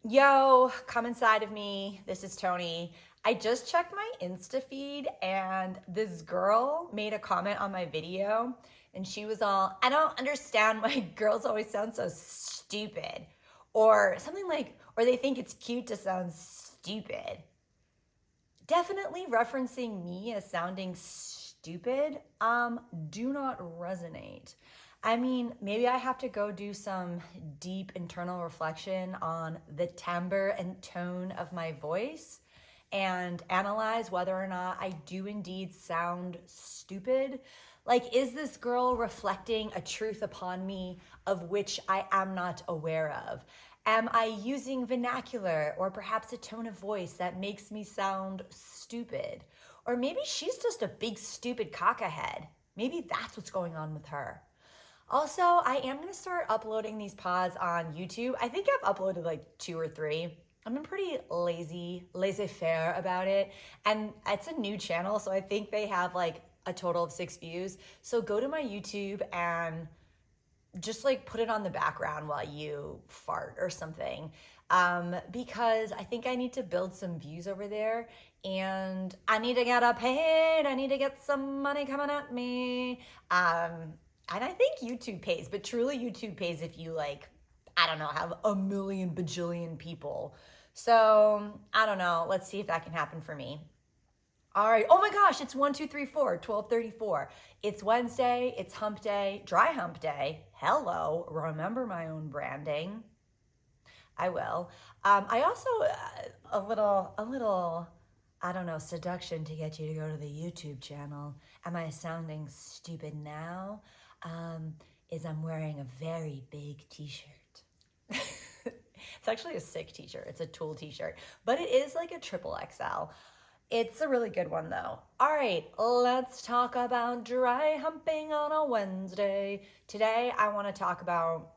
Yo, come inside of me. This is Tony. I just checked my Insta feed and this girl made a comment on my video and she was all, I don't understand why girls always sound so stupid. Or something like, or they think it's cute to sound stupid. Definitely referencing me as sounding stupid, do not resonate. I mean, maybe I have to go do some deep internal reflection on the timbre and tone of my voice and analyze whether or not I do indeed sound stupid. Like, is this girl reflecting a truth upon me of which I am not aware of? Am I using vernacular or perhaps a tone of voice that makes me sound stupid? Or maybe she's just a big stupid cockahead. Maybe that's what's going on with her. Also, I am going to start uploading these pods on YouTube. I think I've uploaded like 2 or 3. I've been pretty laissez-faire about it. And it's a new channel, so I think they have like a total of 6 views. So go to my YouTube and just like put it on the background while you fart or something. Because I think I need to build some views over there and I need to get paid. I need to get some money coming at me. And I think YouTube pays, but truly YouTube pays if you like, I don't know, have a million bajillion people. So I don't know. Let's see if that can happen for me. All right. Oh my gosh, it's 1, 2, 3, 4, 12:34. It's Wednesday. It's hump day, dry hump day. Hello. Remember my own branding. I will. I also, a little, I don't know, seduction to get you to go to the YouTube channel. Am I sounding stupid now? Is I'm wearing a very big t-shirt. It's actually a sick t-shirt. It's a Tool t-shirt, but it is like a triple XL. It's a really good one though. All right, let's talk about dry humping on a Wednesday. Today, I want to talk about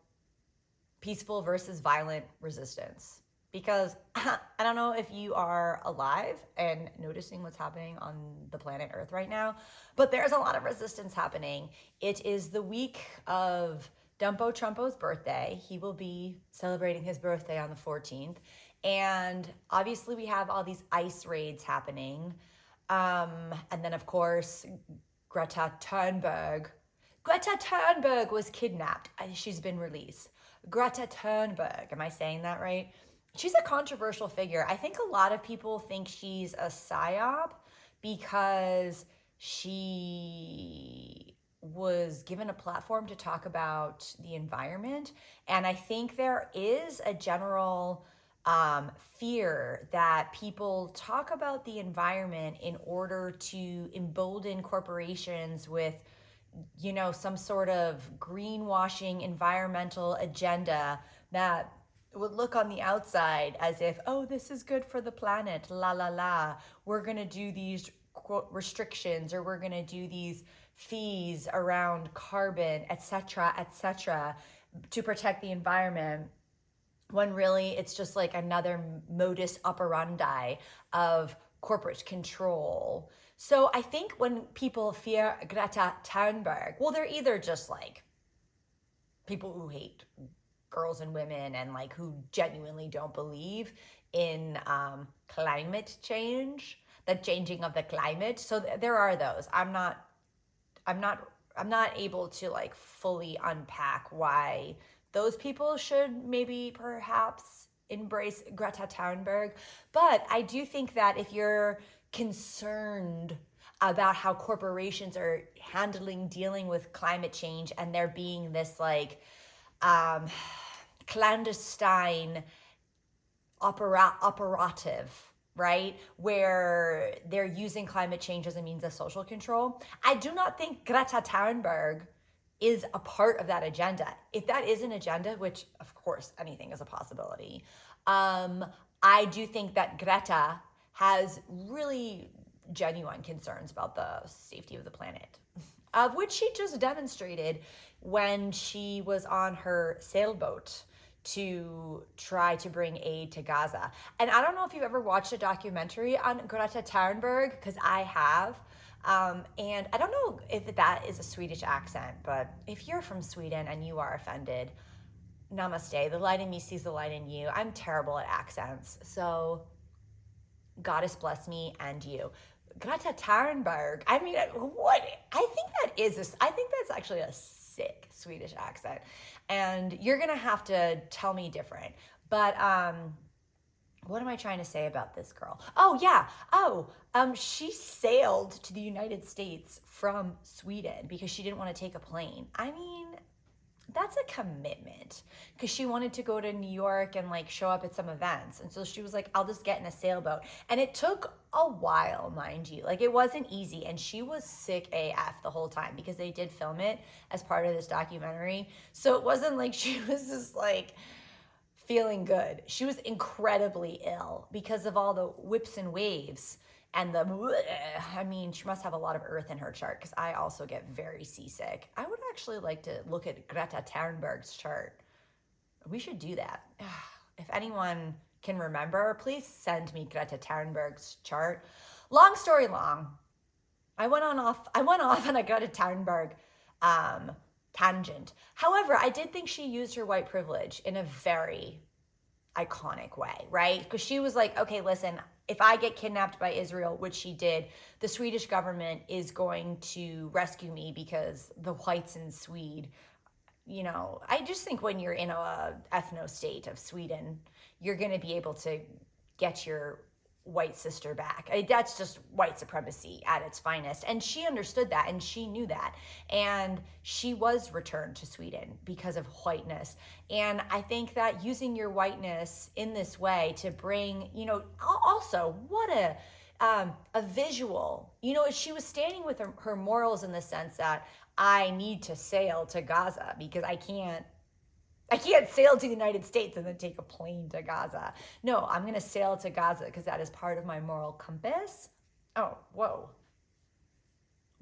peaceful versus violent resistance. Because I don't know if you are alive and noticing what's happening on the planet Earth right now, but there's a lot of resistance happening. It is the week of Dumpo Trumpo's birthday. He will be celebrating his birthday on the 14th. And obviously we have all these ICE raids happening. And then of course, Greta Thunberg. Greta Thunberg was kidnapped. She's been released. Greta Thunberg, am I saying that right? She's a controversial figure. I think a lot of people think she's a psyop because she was given a platform to talk about the environment. And I think there is a general fear that people talk about the environment in order to embolden corporations with, you know, some sort of greenwashing environmental agenda that would look on the outside as if, oh, this is good for the planet, la la la. We're going to do these quote restrictions, or we're going to do these fees around carbon, etc., to protect the environment, when really it's just like another modus operandi of corporate control. So I think when people fear Greta Thunberg, well, they're either just like people who hate girls and women and like who genuinely don't believe in climate change, the changing of the climate. So there are those. I'm not able to like fully unpack why those people should maybe perhaps embrace Greta Thunberg. But I do think that if you're concerned about how corporations are dealing with climate change and there being this like clandestine operative, right, where they're using climate change as a means of social control. I do not think Greta Thunberg is a part of that agenda. If that is an agenda, which of course anything is a possibility, I do think that Greta has really genuine concerns about the safety of the planet, of which she just demonstrated when she was on her sailboat to try to bring aid to Gaza. And I don't know if you've ever watched a documentary on Greta Thunberg, because I have. And I don't know if that is a Swedish accent, but if you're from Sweden and you are offended, namaste. The light in me sees the light in you. I'm terrible at accents. So Goddess bless me and you. Greta Thunberg. I mean, what? I think that is this. I think that's actually a sick Swedish accent. And you're going to have to tell me different. But what am I trying to say about this girl? Oh, yeah. She sailed to the United States from Sweden because she didn't want to take a plane. I mean, that's a commitment, because she wanted to go to New York and like show up at some events. And so she was like, I'll just get in a sailboat. And it took a while, mind you. Like, it wasn't easy. And she was sick AF the whole time, because they did film it as part of this documentary. So it wasn't like she was just like feeling good. She was incredibly ill because of all the whips and waves and I mean, she must have a lot of earth in her chart, because I also get very seasick. I would actually like to look at Greta Thunberg's chart. We should do that. If anyone can remember, please send me Greta Thunberg's chart. Long story long, I went off on a Greta Thunberg tangent. However, I did think she used her white privilege in a very iconic way, right? Because she was like, okay, listen, if I get kidnapped by Israel, which she did, the Swedish government is going to rescue me, because the whites in Sweden, you know, I just think when you're in a ethno state of Sweden, you're going to be able to get your white sister back. That's just white supremacy at its finest. And she understood that, and she knew that. And she was returned to Sweden because of whiteness. And I think that using your whiteness in this way to bring, you know, also what a visual, you know, she was standing with her morals in the sense that I need to sail to Gaza because I can't sail to the United States and then take a plane to Gaza. No, I'm going to sail to Gaza because that is part of my moral compass. Oh, whoa.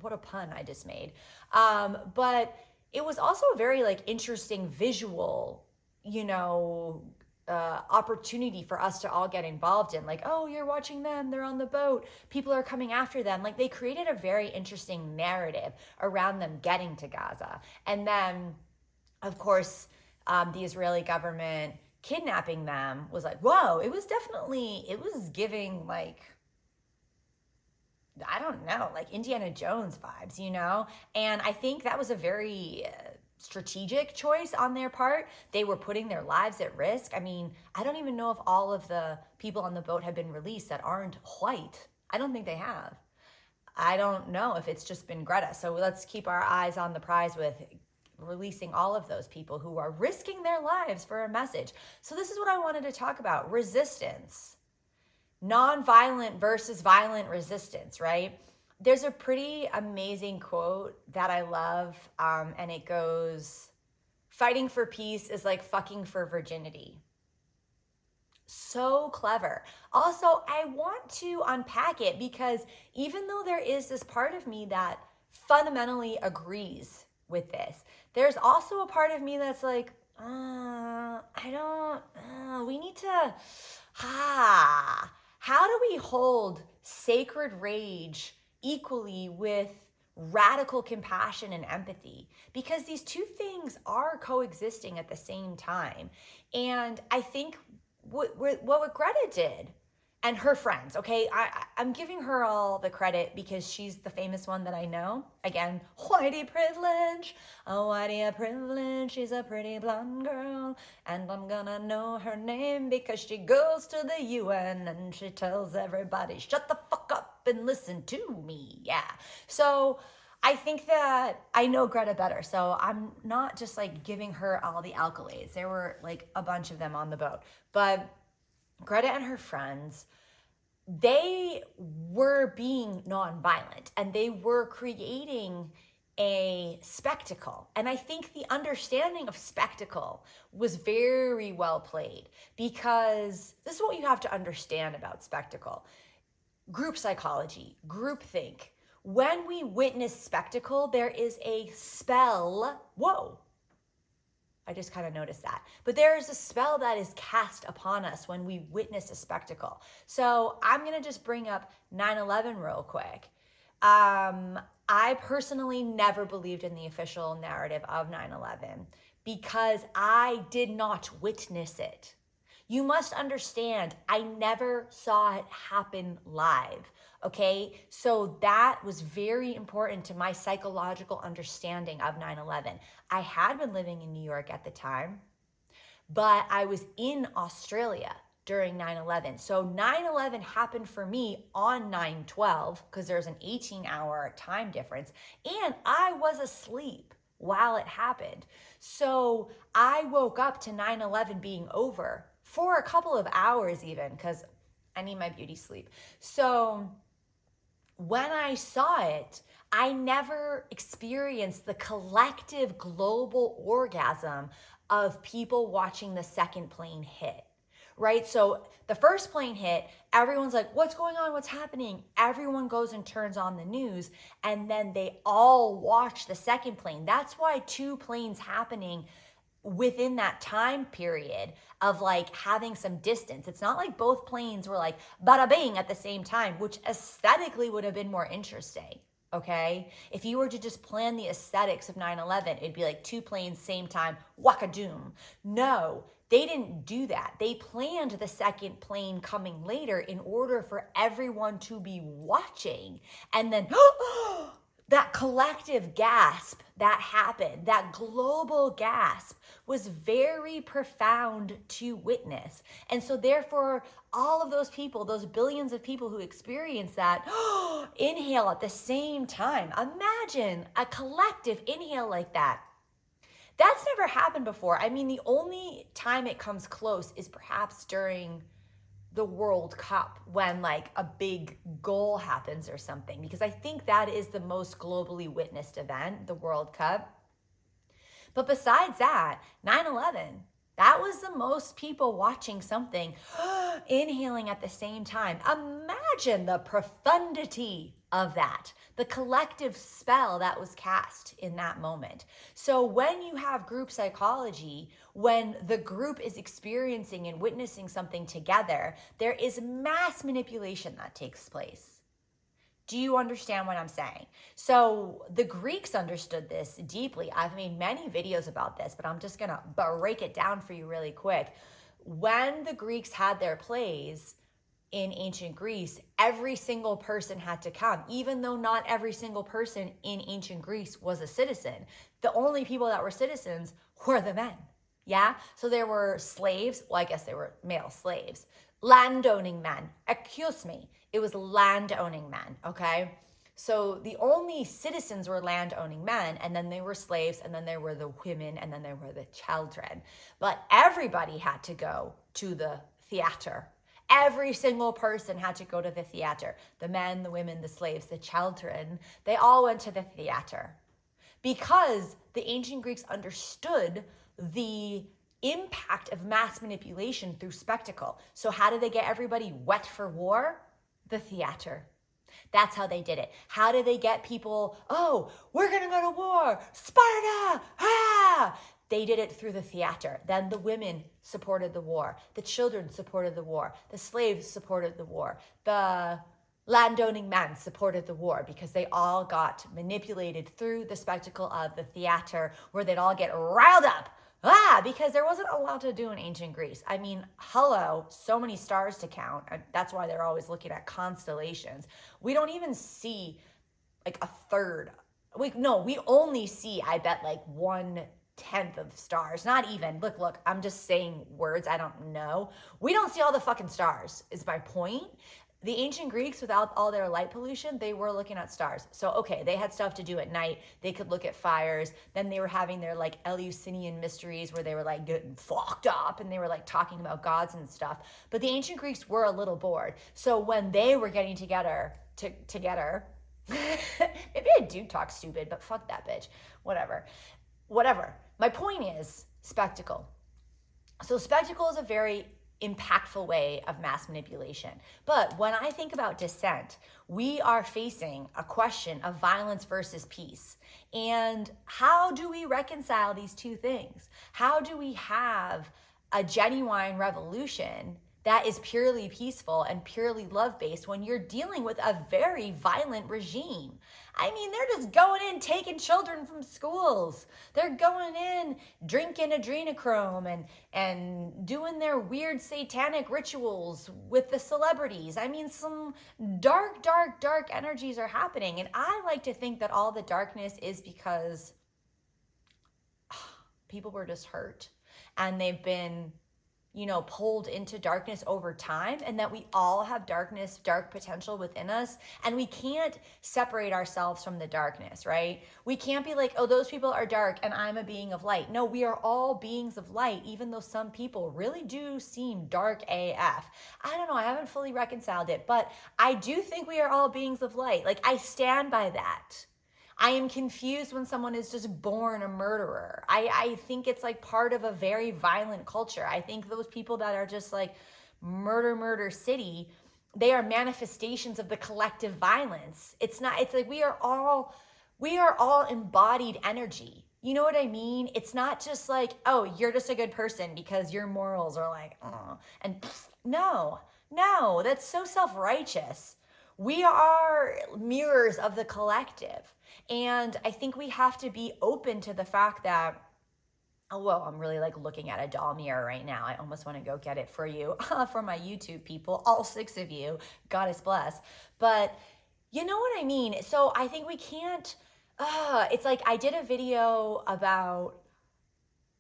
What a pun I just made. But it was also a very like interesting visual, you know, opportunity for us to all get involved in. Like, oh, you're watching them, they're on the boat, people are coming after them. Like, they created a very interesting narrative around them getting to Gaza. And then, of course, the Israeli government kidnapping them was like, whoa, it was giving like, I don't know, like Indiana Jones vibes, you know? And I think that was a very strategic choice on their part. They were putting their lives at risk. I mean, I don't even know if all of the people on the boat have been released that aren't white. I don't think they have. I don't know if it's just been Greta. So let's keep our eyes on the prize with releasing all of those people who are risking their lives for a message. So this is what I wanted to talk about: resistance, nonviolent versus violent resistance, right? There's a pretty amazing quote that I love, and it goes, fighting for peace is like fucking for virginity. So clever. Also, I want to unpack it, because even though there is this part of me that fundamentally agrees with this, there's also a part of me that's like, we need to, how do we hold sacred rage equally with radical compassion and empathy? Because these two things are coexisting at the same time. And I think what Greta did, and her friends, okay, I'm giving her all the credit because she's the famous one that I know. Again, whitey privilege, oh whitey privilege, she's a pretty blonde girl, and I'm gonna know her name because she goes to the UN and she tells everybody, shut the fuck up and listen to me, yeah. So I think that I know Greta better, so I'm not just like giving her all the accolades. There were like a bunch of them on the boat, but Greta and her friends, they were being nonviolent and they were creating a spectacle. And I think the understanding of spectacle was very well played, because this is what you have to understand about spectacle: group psychology, groupthink. When we witness spectacle, there is a spell. Whoa. I just kind of noticed that. But there is a spell that is cast upon us when we witness a spectacle. So I'm going to just bring up 9/11 real quick. I personally never believed in the official narrative of 9/11, because I did not witness it. You must understand, I never saw it happen live, okay? So that was very important to my psychological understanding of 9/11. I had been living in New York at the time, but I was in Australia during 9/11. So 9/11 happened for me on 9/12 because there's an 18-hour time difference, and I was asleep while it happened. So I woke up to 9/11 being over for a couple of hours even because I need my beauty sleep. So when I saw it, I never experienced the collective global orgasm of people watching the second plane hit, right? So the first plane hit, everyone's like, what's going on? What's happening? Everyone goes and turns on the news, and then they all watch the second plane. That's why two planes happening within that time period of like having some distance. It's not like both planes were like bada bing at the same time, which aesthetically would have been more interesting. Okay, if you were to just plan the aesthetics of 9/11, it'd be like two planes same time, waka-doom. No, they didn't do that. They planned the second plane coming later in order for everyone to be watching, and then that collective gasp that happened, that global gasp, was very profound to witness. And so therefore, all of those people, those billions of people who experienced that, inhale at the same time. Imagine a collective inhale like that. That's never happened before. I mean, the only time it comes close is perhaps during the World Cup when like a big goal happens or something, because I think that is the most globally witnessed event, the World Cup. But besides that, 9/11, that was the most people watching something, inhaling at the same time. Imagine the profundity of that, the collective spell that was cast in that moment. So when you have group psychology, when the group is experiencing and witnessing something together, there is mass manipulation that takes place. Do you understand what I'm saying? So the Greeks understood this deeply. I've made many videos about this, but I'm just going to break it down for you really quick. When the Greeks had their plays in ancient Greece, every single person had to come, even though not every single person in ancient Greece was a citizen. The only people that were citizens were the men. Yeah? So there were slaves. Well, I guess they were male slaves. Landowning men. Excuse me. It was landowning men, okay? So the only citizens were landowning men, and then they were slaves, and then there were the women, and then there were the children. But everybody had to go to the theater. Every single person had to go to the theater. The men, the women, the slaves, the children, they all went to the theater. Because the ancient Greeks understood the impact of mass manipulation through spectacle. So how did they get everybody wet for war? The theater. That's how they did it. How did they get people, oh, we're going to go to war, Sparta, ah! They did it through the theater. Then the women supported the war. The children supported the war. The slaves supported the war. The landowning men supported the war because they all got manipulated through the spectacle of the theater, where they'd all get riled up. Because there wasn't a lot to do in ancient Greece. I mean, hello, so many stars to count. That's why they're always looking at constellations. We don't even see like a third. We only see, I bet, like 1/10 of stars. Not even. Look, I'm just saying words I don't know. We don't see all the fucking stars, is my point. The ancient Greeks, without all their light pollution, they were looking at stars. So, okay, they had stuff to do at night. They could look at fires. Then they were having their like Eleusinian mysteries where they were like getting fucked up and they were like talking about gods and stuff. But the ancient Greeks were a little bored. So when they were getting together, maybe I do talk stupid, but fuck that bitch. Whatever. My point is spectacle. So spectacle is a very impactful way of mass manipulation. But when I think about dissent, we are facing a question of violence versus peace. And how do we reconcile these two things? How do we have a genuine revolution that is purely peaceful and purely love-based when you're dealing with a very violent regime. I mean, they're just going in taking children from schools. They're going in drinking adrenochrome and doing their weird satanic rituals with the celebrities. I mean, some dark, dark, dark energies are happening. And I like to think that all the darkness is because people were just hurt and they've been pulled into darkness over time, and that we all have darkness, dark potential within us, and we can't separate ourselves from the darkness, right? We can't be like, oh, those people are dark and I'm a being of light. No, we are all beings of light, even though some people really do seem dark AF. I don't know, I haven't fully reconciled it, but I do think we are all beings of light. Like, I stand by that. I am confused when someone is just born a murderer. I think it's like part of a very violent culture. I think those people that are just like murder city, they are manifestations of the collective violence. It's like we are all embodied energy. You know what I mean? It's not just like, oh, you're just a good person because your morals are like, oh, and no, that's so self-righteous. We are mirrors of the collective. And I think we have to be open to the fact that, oh, whoa, I'm really like looking at a doll mirror right now. I almost want to go get it for you, for my YouTube people, all 6 of you, goddess bless. But you know what I mean? So I think we can't, it's like I did a video about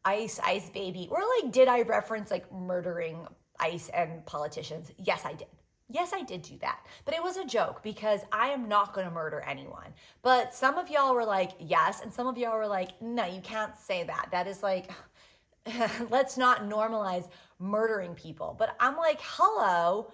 Ice Baby, or like, did I reference like murdering Ice and politicians? Yes, I did. Yes, I did do that. But it was a joke because I am not going to murder anyone. But some of y'all were like, yes. And some of y'all were like, no, you can't say that. That is like, let's not normalize murdering people. But I'm like, hello,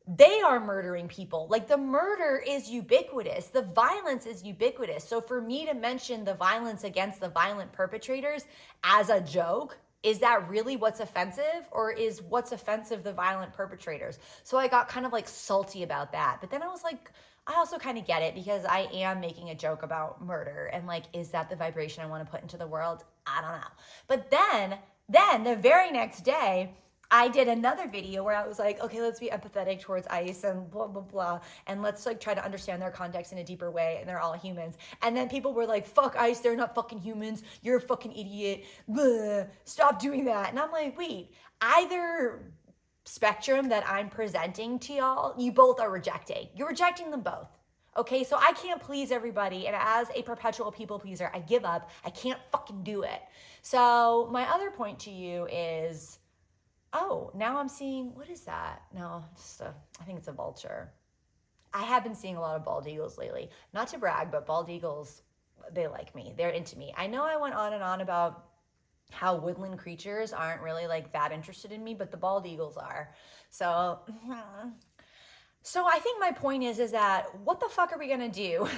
they are murdering people. Like, the murder is ubiquitous. The violence is ubiquitous. So for me to mention the violence against the violent perpetrators as a joke, is that really what's offensive, or is what's offensive the violent perpetrators? So I got kind of like salty about that. But then I was like, I also kind of get it because I am making a joke about murder, and like, is that the vibration I want to put into the world? I don't know. But then the very next day, I did another video where I was like, okay, let's be empathetic towards Ice and blah, blah, blah. And let's like try to understand their context in a deeper way. And they're all humans. And then people were like, fuck Ice, they're not fucking humans. You're a fucking idiot. Blah, stop doing that. And I'm like, wait, either spectrum that I'm presenting to y'all, you both are rejecting. You're rejecting them both. Okay, so I can't please everybody. And as a perpetual people pleaser, I give up. I can't fucking do it. So my other point to you is, oh, now I'm seeing, what is that? No, I think it's a vulture. I have been seeing a lot of bald eagles lately. Not to brag, but bald eagles, they like me. They're into me. I know I went on and on about how woodland creatures aren't really like that interested in me, but the bald eagles are. So I think my point is that what the fuck are we gonna do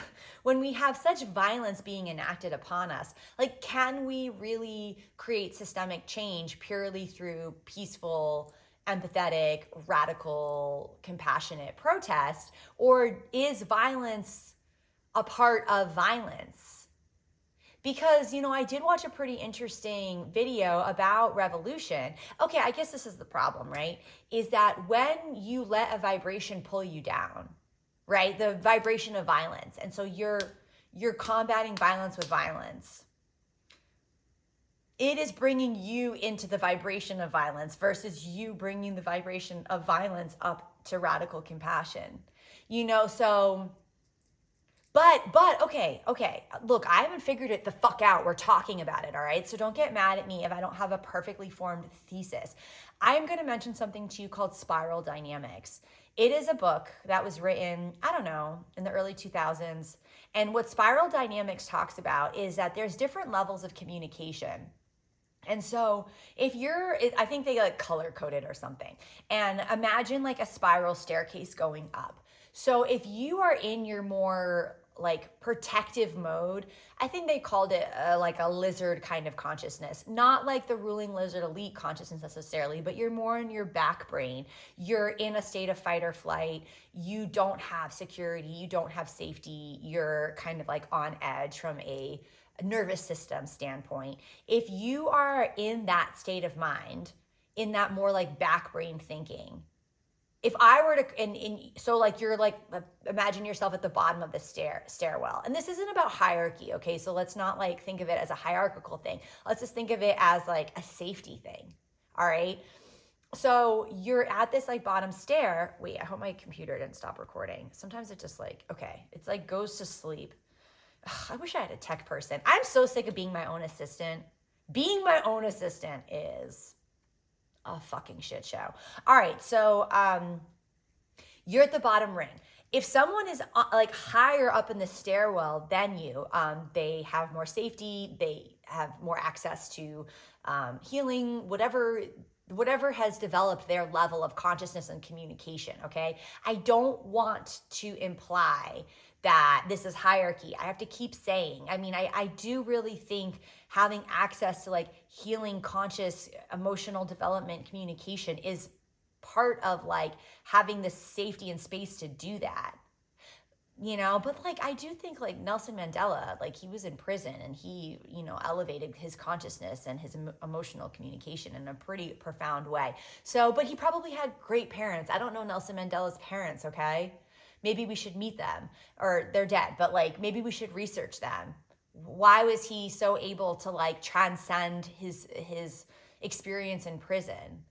when we have such violence being enacted upon us? Like, can we really create systemic change purely through peaceful, empathetic, radical, compassionate protest? Or is violence a part of violence? Because, I did watch a pretty interesting video about revolution. Okay, I guess this is the problem, right? Is that when you let a vibration pull you down, right? The vibration of violence. And so you're combating violence with violence. It is bringing you into the vibration of violence versus you bringing the vibration of violence up to radical compassion. So... But okay. Look, I haven't figured it the fuck out. We're talking about it, all right? So don't get mad at me if I don't have a perfectly formed thesis. I'm going to mention something to you called Spiral Dynamics. It is a book that was written, I don't know, in the early 2000s. And what Spiral Dynamics talks about is that there's different levels of communication. And so I think they like color coded or something. And imagine like a spiral staircase going up. So if you are in your more like protective mode, I think they called it like a lizard kind of consciousness, not like the ruling lizard elite consciousness necessarily, but you're more in your back brain. You're in a state of fight or flight. You don't have security. You don't have safety. You're kind of like on edge from a nervous system standpoint. If you are in that state of mind, in that more like back brain thinking, if I were to, so like you're like, imagine yourself at the bottom of the stairwell. And this isn't about hierarchy, okay? So let's not like think of it as a hierarchical thing. Let's just think of it as like a safety thing, all right? So you're at this like bottom stair. Wait, I hope my computer didn't stop recording. Sometimes it just like, okay, it's like goes to sleep. Ugh, I wish I had a tech person. I'm so sick of being my own assistant. Being my own assistant is a fucking shit show. All right, so you're at the bottom ring. If someone is like higher up in the stairwell than you, they have more safety, they have more access to healing, whatever has developed their level of consciousness and communication, okay? I don't want to imply that this is hierarchy. I have to keep saying, I mean, I do really think having access to like healing, conscious, emotional development, communication is part of like having the safety and space to do that. But like I do think like Nelson Mandela, like he was in prison and he, elevated his consciousness and his emotional communication in a pretty profound way. So, but he probably had great parents. I don't know Nelson Mandela's parents, okay? Maybe we should meet them, or they're dead, but like maybe we should research them. Why was he so able to like transcend his experience in prison?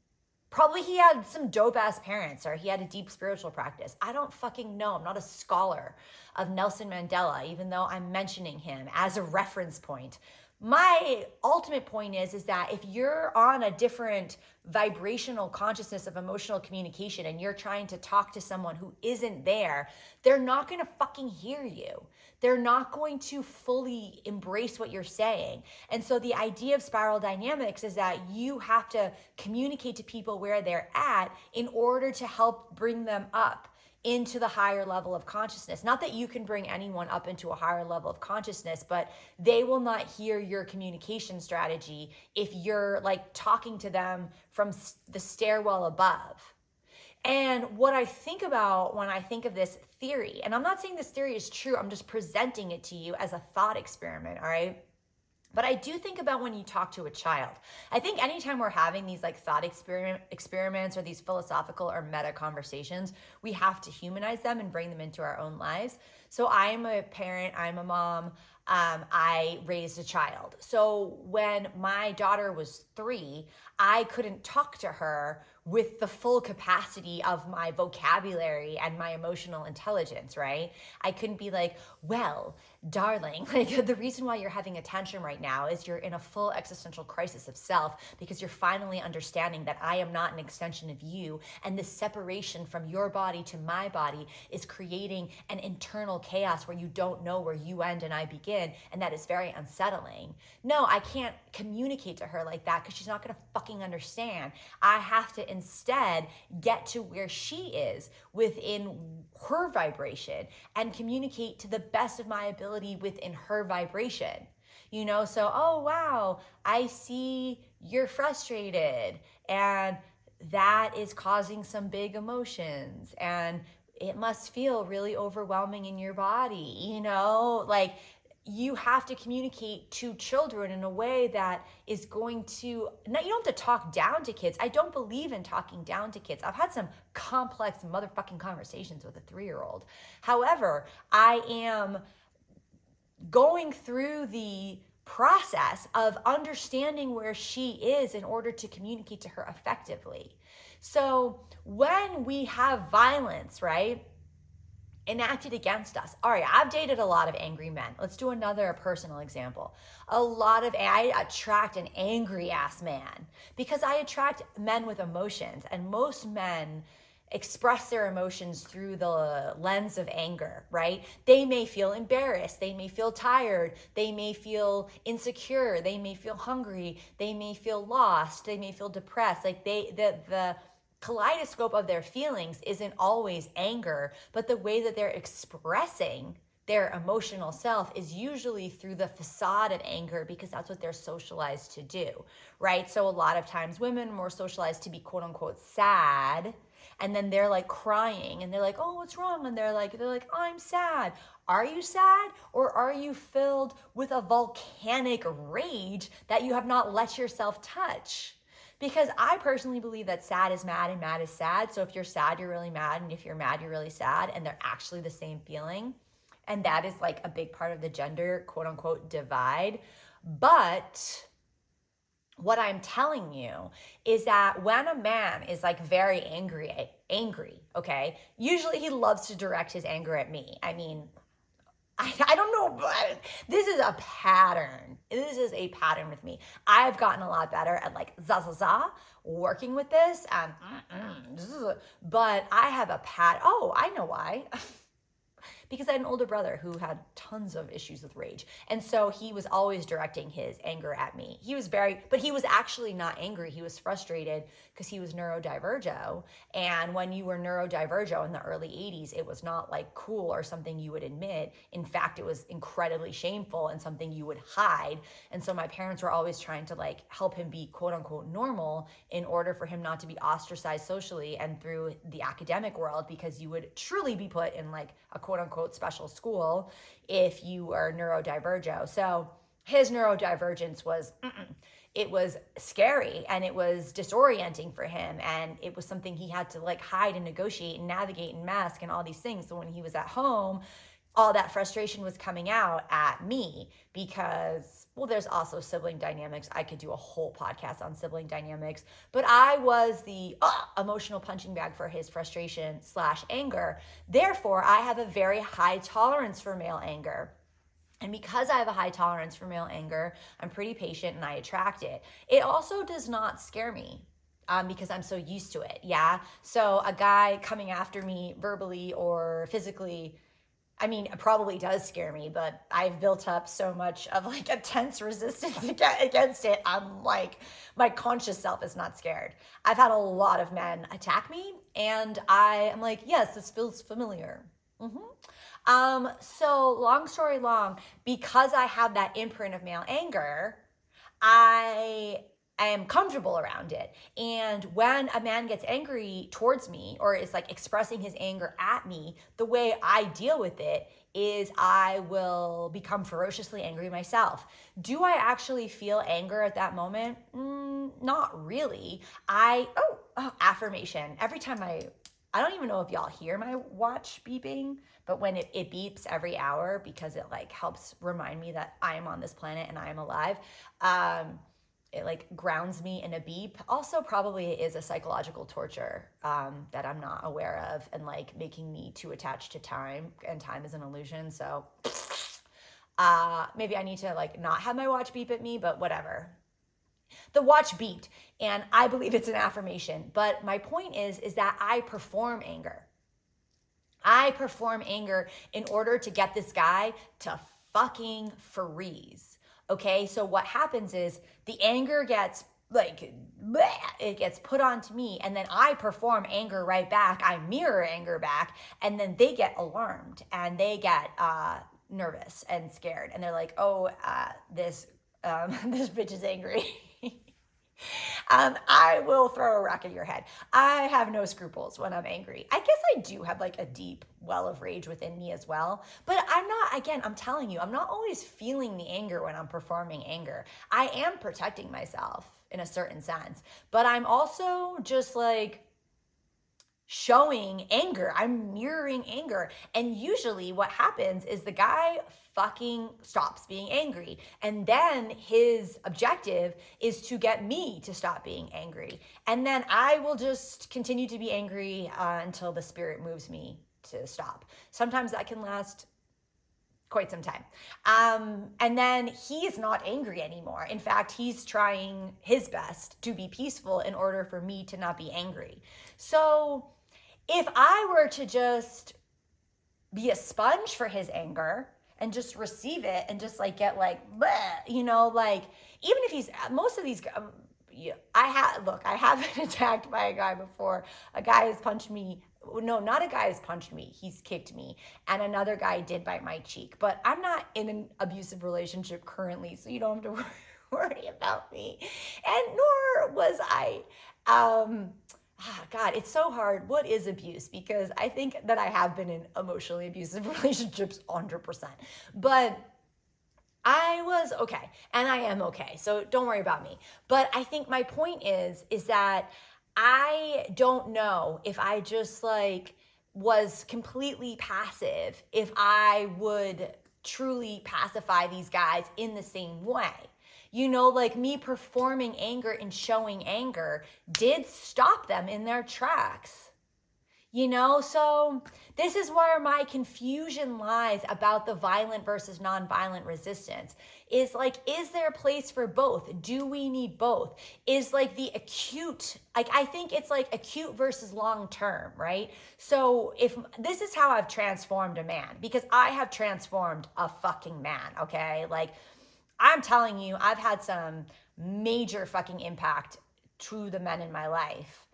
Probably he had some dope ass parents or he had a deep spiritual practice. I don't fucking know. I'm not a scholar of Nelson Mandela, even though I'm mentioning him as a reference point. My ultimate point is that if you're on a different vibrational consciousness of emotional communication and you're trying to talk to someone who isn't there, they're not going to fucking hear you. They're not going to fully embrace what you're saying. And so the idea of spiral dynamics is that you have to communicate to people where they're at in order to help bring them up into the higher level of consciousness. Not that you can bring anyone up into a higher level of consciousness, but they will not hear your communication strategy if you're like talking to them from the stairwell above. And what I think about when I think of this theory, and I'm not saying this theory is true, I'm just presenting it to you as a thought experiment, all right? But I do think about when you talk to a child. I think anytime we're having these like thought experiments or these philosophical or meta conversations, we have to humanize them and bring them into our own lives. So I'm a parent, I'm a mom, I raised a child. So when my daughter was 3, I couldn't talk to her with the full capacity of my vocabulary and my emotional intelligence, right? I couldn't be like, well, darling, like the reason why you're having a tantrum right now is you're in a full existential crisis of self because you're finally understanding that I am not an extension of you, and this separation from your body to my body is creating an internal chaos where you don't know where you end and I begin, and that is very unsettling. No, I can't communicate to her like that because she's not going to fucking understand. I have to instead get to where she is within her vibration and communicate to the best of my ability within her vibration. So, oh wow, I see you're frustrated and that is causing some big emotions and it must feel really overwhelming in your body, like you have to communicate to children in a way that is going to, you don't have to talk down to kids. I don't believe in talking down to kids. I've had some complex motherfucking conversations with a 3-year-old. However, I am going through the process of understanding where she is in order to communicate to her effectively. So when we have violence, right, enacted against us. All right, I've dated a lot of angry men. Let's do another personal example. I attract an angry ass man because I attract men with emotions, and most men express their emotions through the lens of anger, right? They may feel embarrassed, they may feel tired, they may feel insecure, they may feel hungry, they may feel lost, they may feel depressed. Like the kaleidoscope of their feelings isn't always anger, but the way that they're expressing their emotional self is usually through the facade of anger because that's what they're socialized to do, right? So a lot of times women are more socialized to be quote unquote sad, and then they're like crying and they're like, oh, what's wrong? And they're like, I'm sad. Are you sad, or are you filled with a volcanic rage that you have not let yourself touch? Because I personally believe that sad is mad and mad is sad. So if you're sad, you're really mad. And if you're mad, you're really sad. And they're actually the same feeling. And that is like a big part of the gender, quote unquote, divide. But what I'm telling you is that when a man is like very angry, okay, usually he loves to direct his anger at me. I mean, I don't know, but this is a pattern. This is a pattern with me. I've gotten a lot better at like working with this. But I have a Oh, I know why. Because I had an older brother who had tons of issues with rage. And so he was always directing his anger at me. But he was actually not angry. He was frustrated because he was neurodivergent. And when you were neurodivergent in the early 80s, it was not like cool or something you would admit. In fact, it was incredibly shameful and something you would hide. And so my parents were always trying to like help him be quote unquote normal in order for him not to be ostracized socially and through the academic world, because you would truly be put in like a quote unquote special school if you are neurodivergent. So his neurodivergence was, it was scary and it was disorienting for him. And it was something he had to like hide and negotiate and navigate and mask and all these things. So when he was at home, all that frustration was coming out at me because, well, there's also sibling dynamics. I could do a whole podcast on sibling dynamics, but I was the emotional punching bag for his frustration / anger. Therefore, I have a very high tolerance for male anger. And because I have a high tolerance for male anger, I'm pretty patient and I attract it. It also does not scare me. Because I'm so used to it. Yeah. So a guy coming after me verbally or physically, I mean, it probably does scare me, but I've built up so much of like a tense resistance against it. I'm like, my conscious self is not scared. I've had a lot of men attack me and I am like, yes, this feels familiar. So long story long, because I have that imprint of male anger, I am comfortable around it. And when a man gets angry towards me or is like expressing his anger at me, the way I deal with it is I will become ferociously angry myself. Do I actually feel anger at that moment? Not really. Affirmation. Every time I don't even know if y'all hear my watch beeping, but when it beeps every hour because it like helps remind me that I am on this planet and I am alive. It like grounds me in a beep. Also probably is a psychological torture that I'm not aware of and like making me too attached to time, and time is an illusion. So maybe I need to like not have my watch beep at me, but whatever. The watch beeped and I believe it's an affirmation. But my point is that I perform anger. I perform anger in order to get this guy to fucking freeze. Okay, so what happens is the anger gets like, bleh, it gets put onto me, and then I perform anger right back. I mirror anger back, and then they get alarmed and they get nervous and scared, and they're like, "Oh, this this bitch is angry." I will throw a rock at your head. I have no scruples when I'm angry. I guess I do have like a deep well of rage within me as well. But I'm telling you, I'm not always feeling the anger when I'm performing anger. I am protecting myself in a certain sense, but I'm also just like showing anger. I'm mirroring anger. And usually what happens is the guy fucking stops being angry. And then his objective is to get me to stop being angry. And then I will just continue to be angry until the spirit moves me to stop. Sometimes that can last quite some time. And then he's not angry anymore. In fact, he's trying his best to be peaceful in order for me to not be angry. So if I were to just be a sponge for his anger and just receive it and just like get like, bleh, like even if he's, most of these, I have been attacked by a guy before. A guy has punched me. No, not a guy has punched me. He's kicked me. And another guy did bite my cheek. But I'm not in an abusive relationship currently, so you don't have to worry about me. And nor was I. God, it's so hard. What is abuse? Because I think that I have been in emotionally abusive relationships 100%. But I was okay, and I am okay, so don't worry about me. But I think my point is that I don't know if I just like was completely passive, if I would truly pacify these guys in the same way. You know, like me performing anger and showing anger did stop them in their tracks. You know, so this is where my confusion lies about the violent versus nonviolent resistance. Is like, is there a place for both? Do we need both? Is like the acute, like, I think it's like acute versus long term, right? So if this is how I've transformed a man, because I have transformed a fucking man, okay? Like, I'm telling you, I've had some major fucking impact to the men in my life.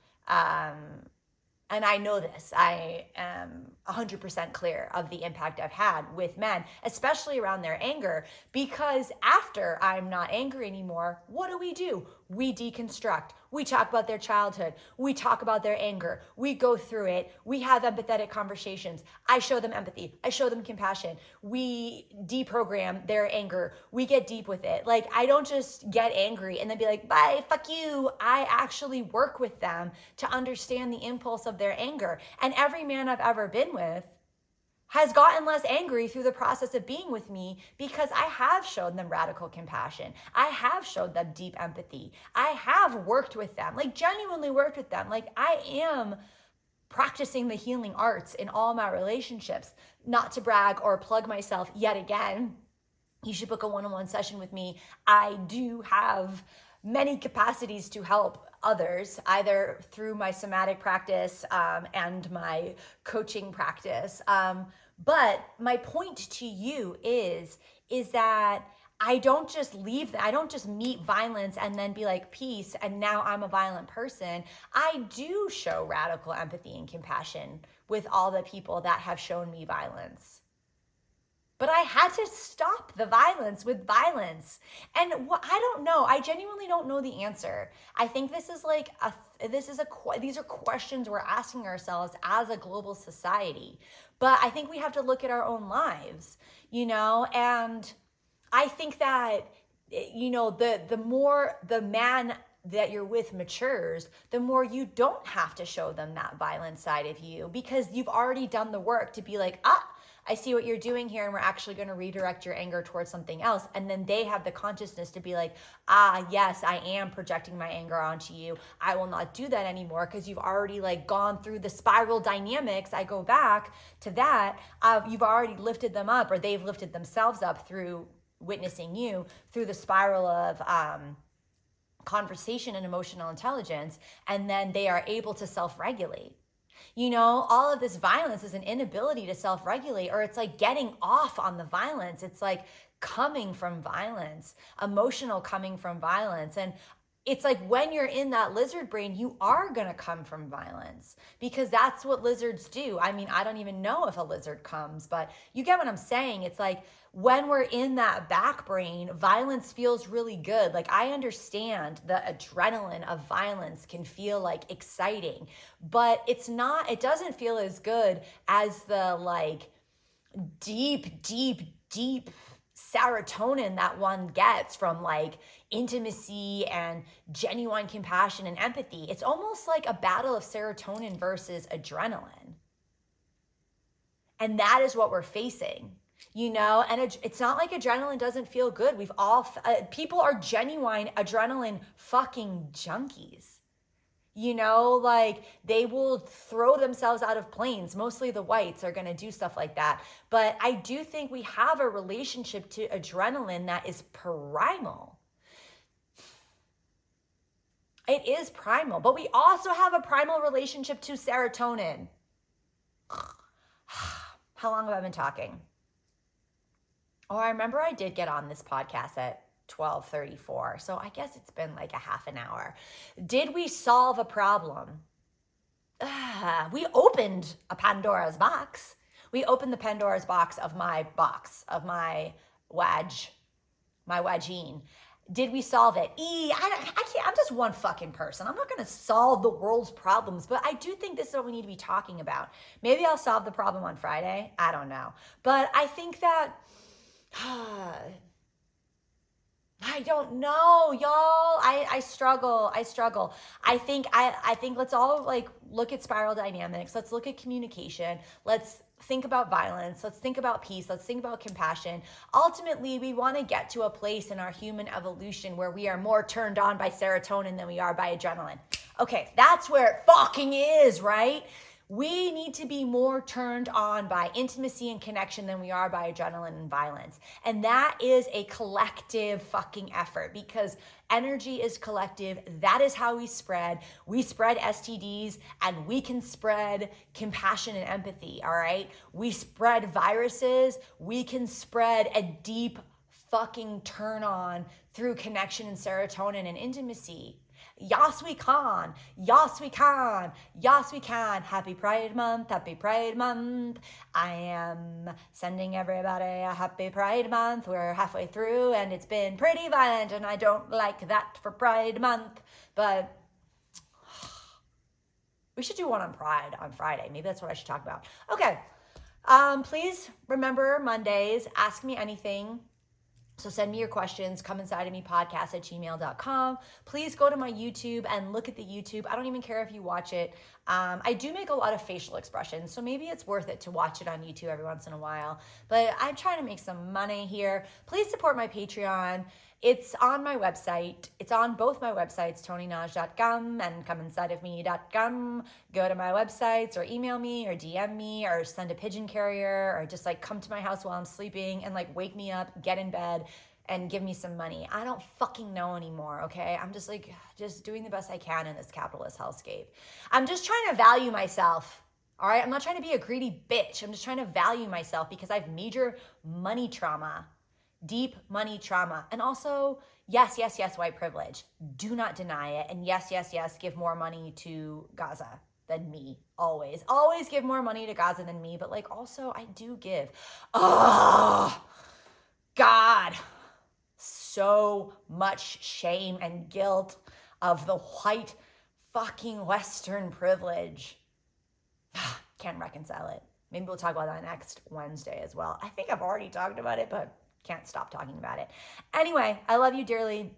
And I know this. I am 100% clear of the impact I've had with men, especially around their anger, because after I'm not angry anymore, what do? We deconstruct. We talk about their childhood. We talk about their anger. We go through it. We have empathetic conversations. I show them empathy. I show them compassion. We deprogram their anger. We get deep with it. Like, I don't just get angry and then be like, bye, fuck you. I actually work with them to understand the impulse of their anger. And every man I've ever been with has gotten less angry through the process of being with me because I have shown them radical compassion. I have showed them deep empathy. I have worked with them, like genuinely worked with them. Like, I am practicing the healing arts in all my relationships. Not to brag or plug myself yet again. You should book a one-on-one session with me. I do have many capacities to help others, either through my somatic practice and my coaching practice. But my point to you is that I don't just I don't just meet violence and then be like, peace, and now I'm a violent person. I do show radical empathy and compassion with all the people that have shown me violence. But I had to stop the violence with violence. And I don't know. I genuinely don't know the answer. I think this is like these are questions we're asking ourselves as a global society. But I think we have to look at our own lives, you know? And I think that, you know, the more the man that you're with matures, the more you don't have to show them that violent side of you, because you've already done the work to be like, I see what you're doing here, and we're actually going to redirect your anger towards something else. And then they have the consciousness to be like, yes, I am projecting my anger onto you. I will not do that anymore, because you've already like gone through the spiral dynamics. I go back to that. You've already lifted them up, or they've lifted themselves up through witnessing you through the spiral of conversation and emotional intelligence. And then they are able to self-regulate. You know, all of this violence is an inability to self-regulate, or it's like getting off on the violence. It's like coming from violence, emotional coming from violence. And it's like when you're in that lizard brain, you are going to come from violence, because that's what lizards do. I mean, I don't even know if a lizard comes, but you get what I'm saying. It's like when we're in that back brain, violence feels really good. Like, I understand the adrenaline of violence can feel like exciting, but it doesn't feel as good as the like deep serotonin that one gets from like intimacy and genuine compassion and empathy. It's almost like a battle of serotonin versus adrenaline. And that is what we're facing, you know? And it's not like adrenaline doesn't feel good. We've all, people are genuine adrenaline fucking junkies. You know, like they will throw themselves out of planes. Mostly the whites are going to do stuff like that. But I do think we have a relationship to adrenaline that is primal. It is primal, but we also have a primal relationship to serotonin. How long have I been talking? Oh, I remember I did get on this podcast at 12:34. So I guess it's been like a half an hour. Did we solve a problem? We opened a Pandora's box. We opened the Pandora's box of my wagine. Did we solve it? I can't, I'm just one fucking person. I'm not going to solve the world's problems, but I do think this is what we need to be talking about. Maybe I'll solve the problem on Friday. I don't know. But I think that I don't know, y'all. I struggle. I think let's all like look at spiral dynamics. Let's look at communication. Let's think about violence. Let's think about peace. Let's think about compassion. Ultimately, we want to get to a place in our human evolution where we are more turned on by serotonin than we are by adrenaline. Okay, that's where it fucking is, right? We need to be more turned on by intimacy and connection than we are by adrenaline and violence. And that is a collective fucking effort because energy is collective. That is how we spread. We spread STDs and we can spread compassion and empathy, all right? We spread viruses. We can spread a deep fucking turn on through connection and serotonin and intimacy. Yes, we can. Yes, we can. Yes, we can. Happy Pride Month. Happy Pride Month. I am sending everybody a happy Pride Month. We're halfway through and it's been pretty violent and I don't like that for Pride Month. But we should do one on Pride on Friday. Maybe that's what I should talk about. Okay. Please remember Mondays. Ask me anything. So send me your questions, comeinsideofmepodcast@gmail.com. Please go to my YouTube and look at the YouTube. I don't even care if you watch it. I do make a lot of facial expressions, so maybe it's worth it to watch it on YouTube every once in a while. But I'm trying to make some money here. Please support my Patreon. It's on my website. It's on both my websites, tonynaj.com and comeinsideofme.com. Go to my websites or email me or DM me or send a pigeon carrier or just like come to my house while I'm sleeping and like wake me up, get in bed and give me some money. I don't fucking know anymore, okay? I'm just like, just doing the best I can in this capitalist hellscape. I'm just trying to value myself. All right, I'm not trying to be a greedy bitch. I'm just trying to value myself because I have major money trauma. Deep money trauma. And also, yes, white privilege. Do not deny it. And yes, give more money to Gaza than me. Always. Always give more money to Gaza than me. But like also, I do give. Oh, God. So much shame and guilt of the white fucking Western privilege. Can't reconcile it. Maybe we'll talk about that next Wednesday as well. I think I've already talked about it, but can't stop talking about it. Anyway, I love you dearly.